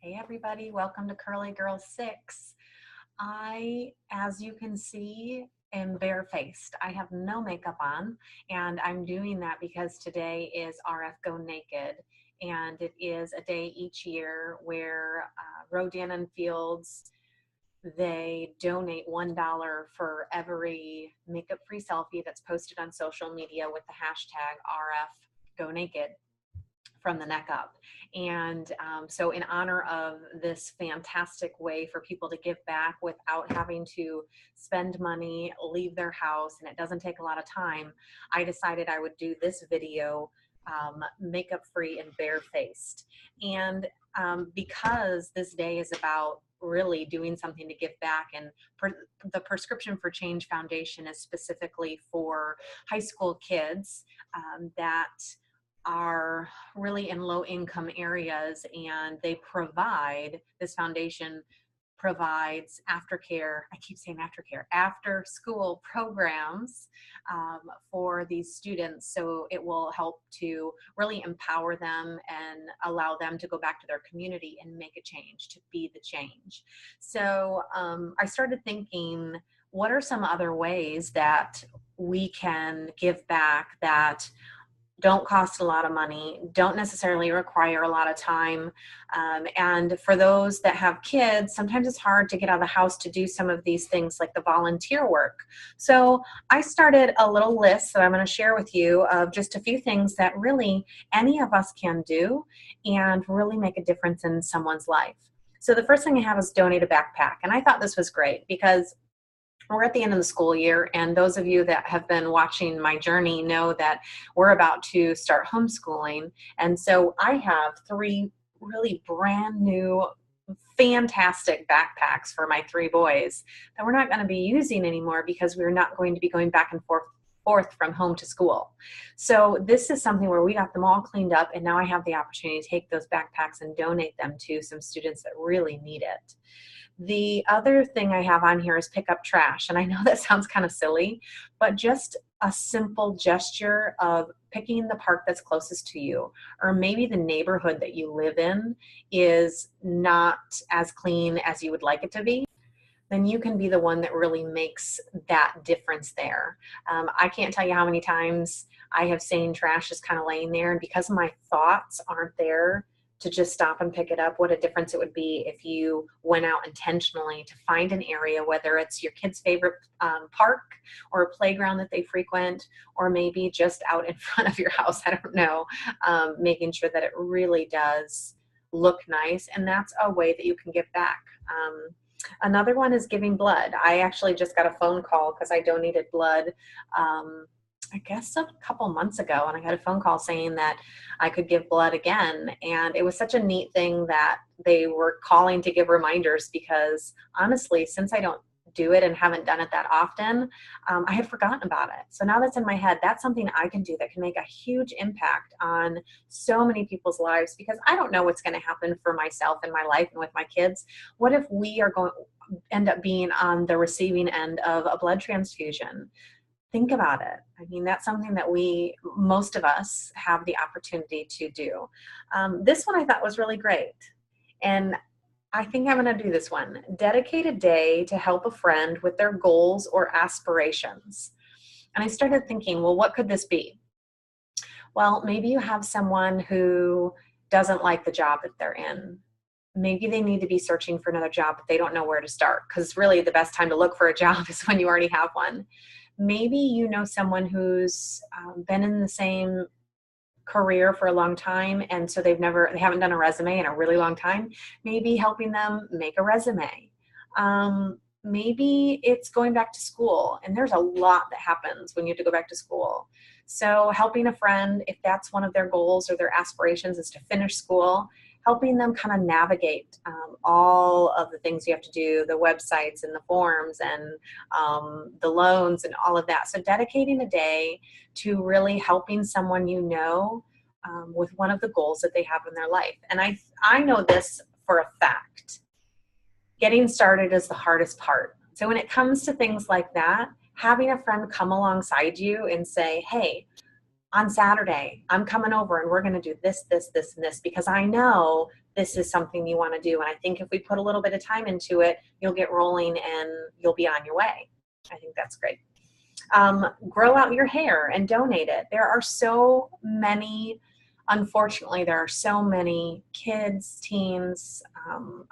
Hey everybody, welcome to Curly Girl 6. As you can see, am barefaced. I have no makeup on, and I'm doing that because today is RF Go Naked, and it is a day each year where Rodan Fields, they donate $1 for every makeup-free selfie that's posted on social media with the hashtag RF Go Naked from the neck up. And so in honor of this fantastic way for people to give back without having to spend money, leave their house, and it doesn't take a lot of time, I decided I would do this video makeup free and barefaced. And because this day is about really doing something to give back, and the Prescription for Change Foundation is specifically for high school kids that are really in low income areas, and this foundation provides aftercare, I keep saying aftercare, after school programs for these students. So it will help to really empower them and allow them to go back to their community and make a change, to be the change. So I started thinking, what are some other ways that we can give back that don't cost a lot of money, don't necessarily require a lot of time. And for those that have kids, sometimes it's hard to get out of the house to do some of these things like the volunteer work. So I started a little list that I'm going to share with you of just a few things that really any of us can do and really make a difference in someone's life. So the first thing I have is donate a backpack. And I thought this was great because we're at the end of the school year, and those of you that have been watching my journey know that we're about to start homeschooling. And so I have 3 really brand new, fantastic backpacks for my 3 boys that we're not going to be using anymore because we're not going to be going back and forth from home to school. So this is something where we got them all cleaned up, and now I have the opportunity to take those backpacks and donate them to some students that really need it. The other thing I have on here is pick up trash. And I know that sounds kind of silly, but just a simple gesture of picking the park that's closest to you, or maybe the neighborhood that you live in is not as clean as you would like it to be, then you can be the one that really makes that difference there. I can't tell you how many times I have seen trash just kind of laying there, and because my thoughts aren't there to just stop and pick it up, what a difference it would be if you went out intentionally to find an area, whether it's your kid's favorite park or a playground that they frequent, or maybe just out in front of your house, I don't know, making sure that it really does look nice. And that's a way that you can give back. Another one is giving blood. I actually just got a phone call because I donated blood I guess a couple months ago, and I got a phone call saying that I could give blood again. And it was such a neat thing that they were calling to give reminders, because honestly, since I don't do it and haven't done it that often, I had forgotten about it. So now that's in my head, that's something I can do that can make a huge impact on so many people's lives, because I don't know what's going to happen for myself in my life and with my kids. What if we are going end up being on the receiving end of a blood transfusion? Think about it. I mean, that's something that most of us have the opportunity to do. This one I thought was really great. And I think I'm going to do this one. Dedicate a day to help a friend with their goals or aspirations. And I started thinking, well, what could this be? Well, maybe you have someone who doesn't like the job that they're in. Maybe they need to be searching for another job, but they don't know where to start, because really the best time to look for a job is when you already have one. Maybe you know someone who's been in the same career for a long time, and so they haven't done a resume in a really long time. Maybe helping them make a resume. Maybe it's going back to school, and there's a lot that happens when you have to go back to school. So helping a friend, if that's one of their goals or their aspirations, is to finish school, helping them kind of navigate all of the things you have to do, the websites and the forms and the loans and all of that. So dedicating a day to really helping someone you know with one of the goals that they have in their life. And I know this for a fact. Getting started is the hardest part. So when it comes to things like that, having a friend come alongside you and say, hey, on Saturday, I'm coming over and we're going to do this, this, this, and this, because I know this is something you want to do. And I think if we put a little bit of time into it, you'll get rolling and you'll be on your way. I think that's great. Grow out your hair and donate it. There are so many, unfortunately, there are so many kids, teens,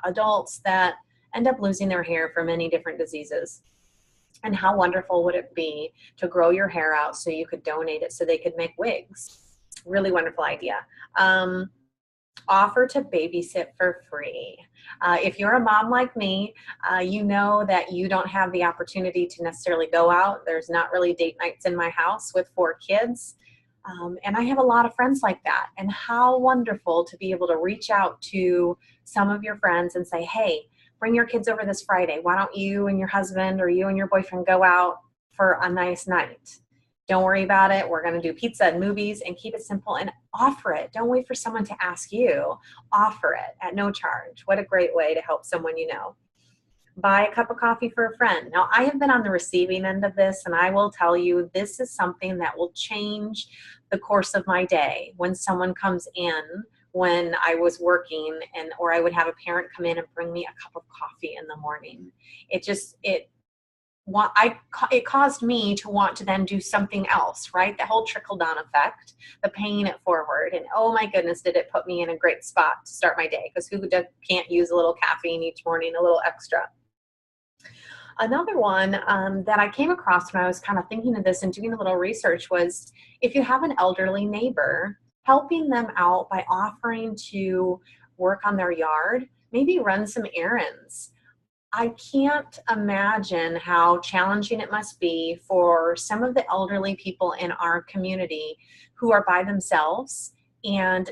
adults that end up losing their hair for many different diseases. And how wonderful would it be to grow your hair out so you could donate it so they could make wigs? Really wonderful idea. Offer to babysit for free. If you're a mom like me, you know that you don't have the opportunity to necessarily go out. There's not really date nights in my house with 4 kids. And I have a lot of friends like that. And how wonderful to be able to reach out to some of your friends and say, hey, bring your kids over this Friday. Why don't you and your husband or you and your boyfriend go out for a nice night? Don't worry about it. We're going to do pizza and movies, and keep it simple and offer it. Don't wait for someone to ask you. Offer it at no charge. What a great way to help someone you know. Buy a cup of coffee for a friend. Now, I have been on the receiving end of this, and I will tell you this is something that will change the course of my day. When someone comes in when I was working, or I would have a parent come in and bring me a cup of coffee in the morning. It caused me to want to then do something else, right? The whole trickle-down effect, the paying it forward. And oh my goodness, did it put me in a great spot to start my day, because who can't use a little caffeine each morning, a little extra. Another one that I came across when I was kind of thinking of this and doing a little research was, if you have an elderly neighbor, helping them out by offering to work on their yard, maybe run some errands. I can't imagine how challenging it must be for some of the elderly people in our community who are by themselves, and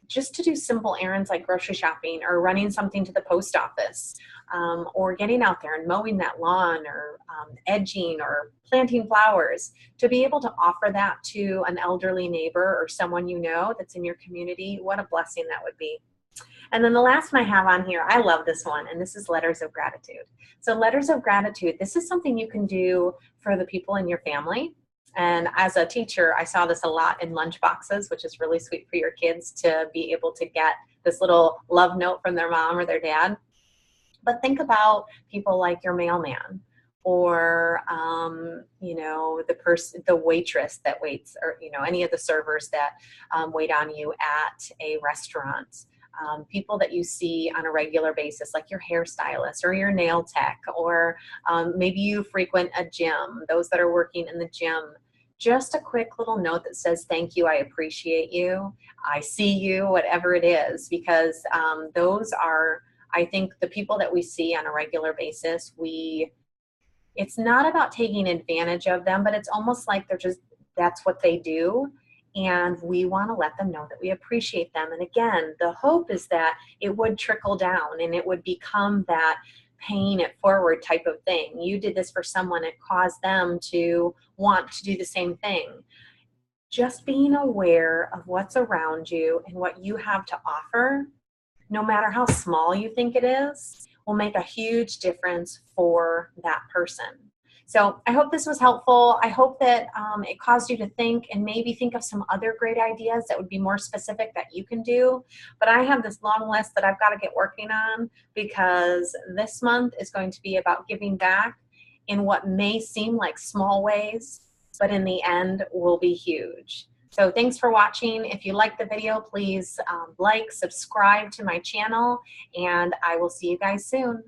just to do simple errands like grocery shopping or running something to the post office, or getting out there and mowing that lawn, or edging or planting flowers, to be able to offer that to an elderly neighbor or someone you know that's in your community. What a blessing that would be. And then the last one I have on here, I love this one, and this is letters of gratitude. So letters of gratitude, this is something you can do for the people in your family. And as a teacher, I saw this a lot in lunch boxes, which is really sweet for your kids to be able to get this little love note from their mom or their dad. But think about people like your mailman, or the waitress that waits, or any of the servers that wait on you at a restaurant. People that you see on a regular basis, like your hairstylist or your nail tech, or maybe you frequent a gym, those that are working in the gym. Just a quick little note that says, thank you, I appreciate you, I see you, whatever it is, because those are, I think, the people that we see on a regular basis. It's not about taking advantage of them, but it's almost like that's what they do. And we want to let them know that we appreciate them. And again, the hope is that it would trickle down and it would become that paying it forward type of thing. You did this for someone, it caused them to want to do the same thing. Just being aware of what's around you and what you have to offer, no matter how small you think it is, will make a huge difference for that person. So I hope this was helpful. I hope that it caused you to think, and maybe think of some other great ideas that would be more specific that you can do. But I have this long list that I've got to get working on, because this month is going to be about giving back in what may seem like small ways, but in the end will be huge. So thanks for watching. If you liked the video, please like, subscribe to my channel, and I will see you guys soon.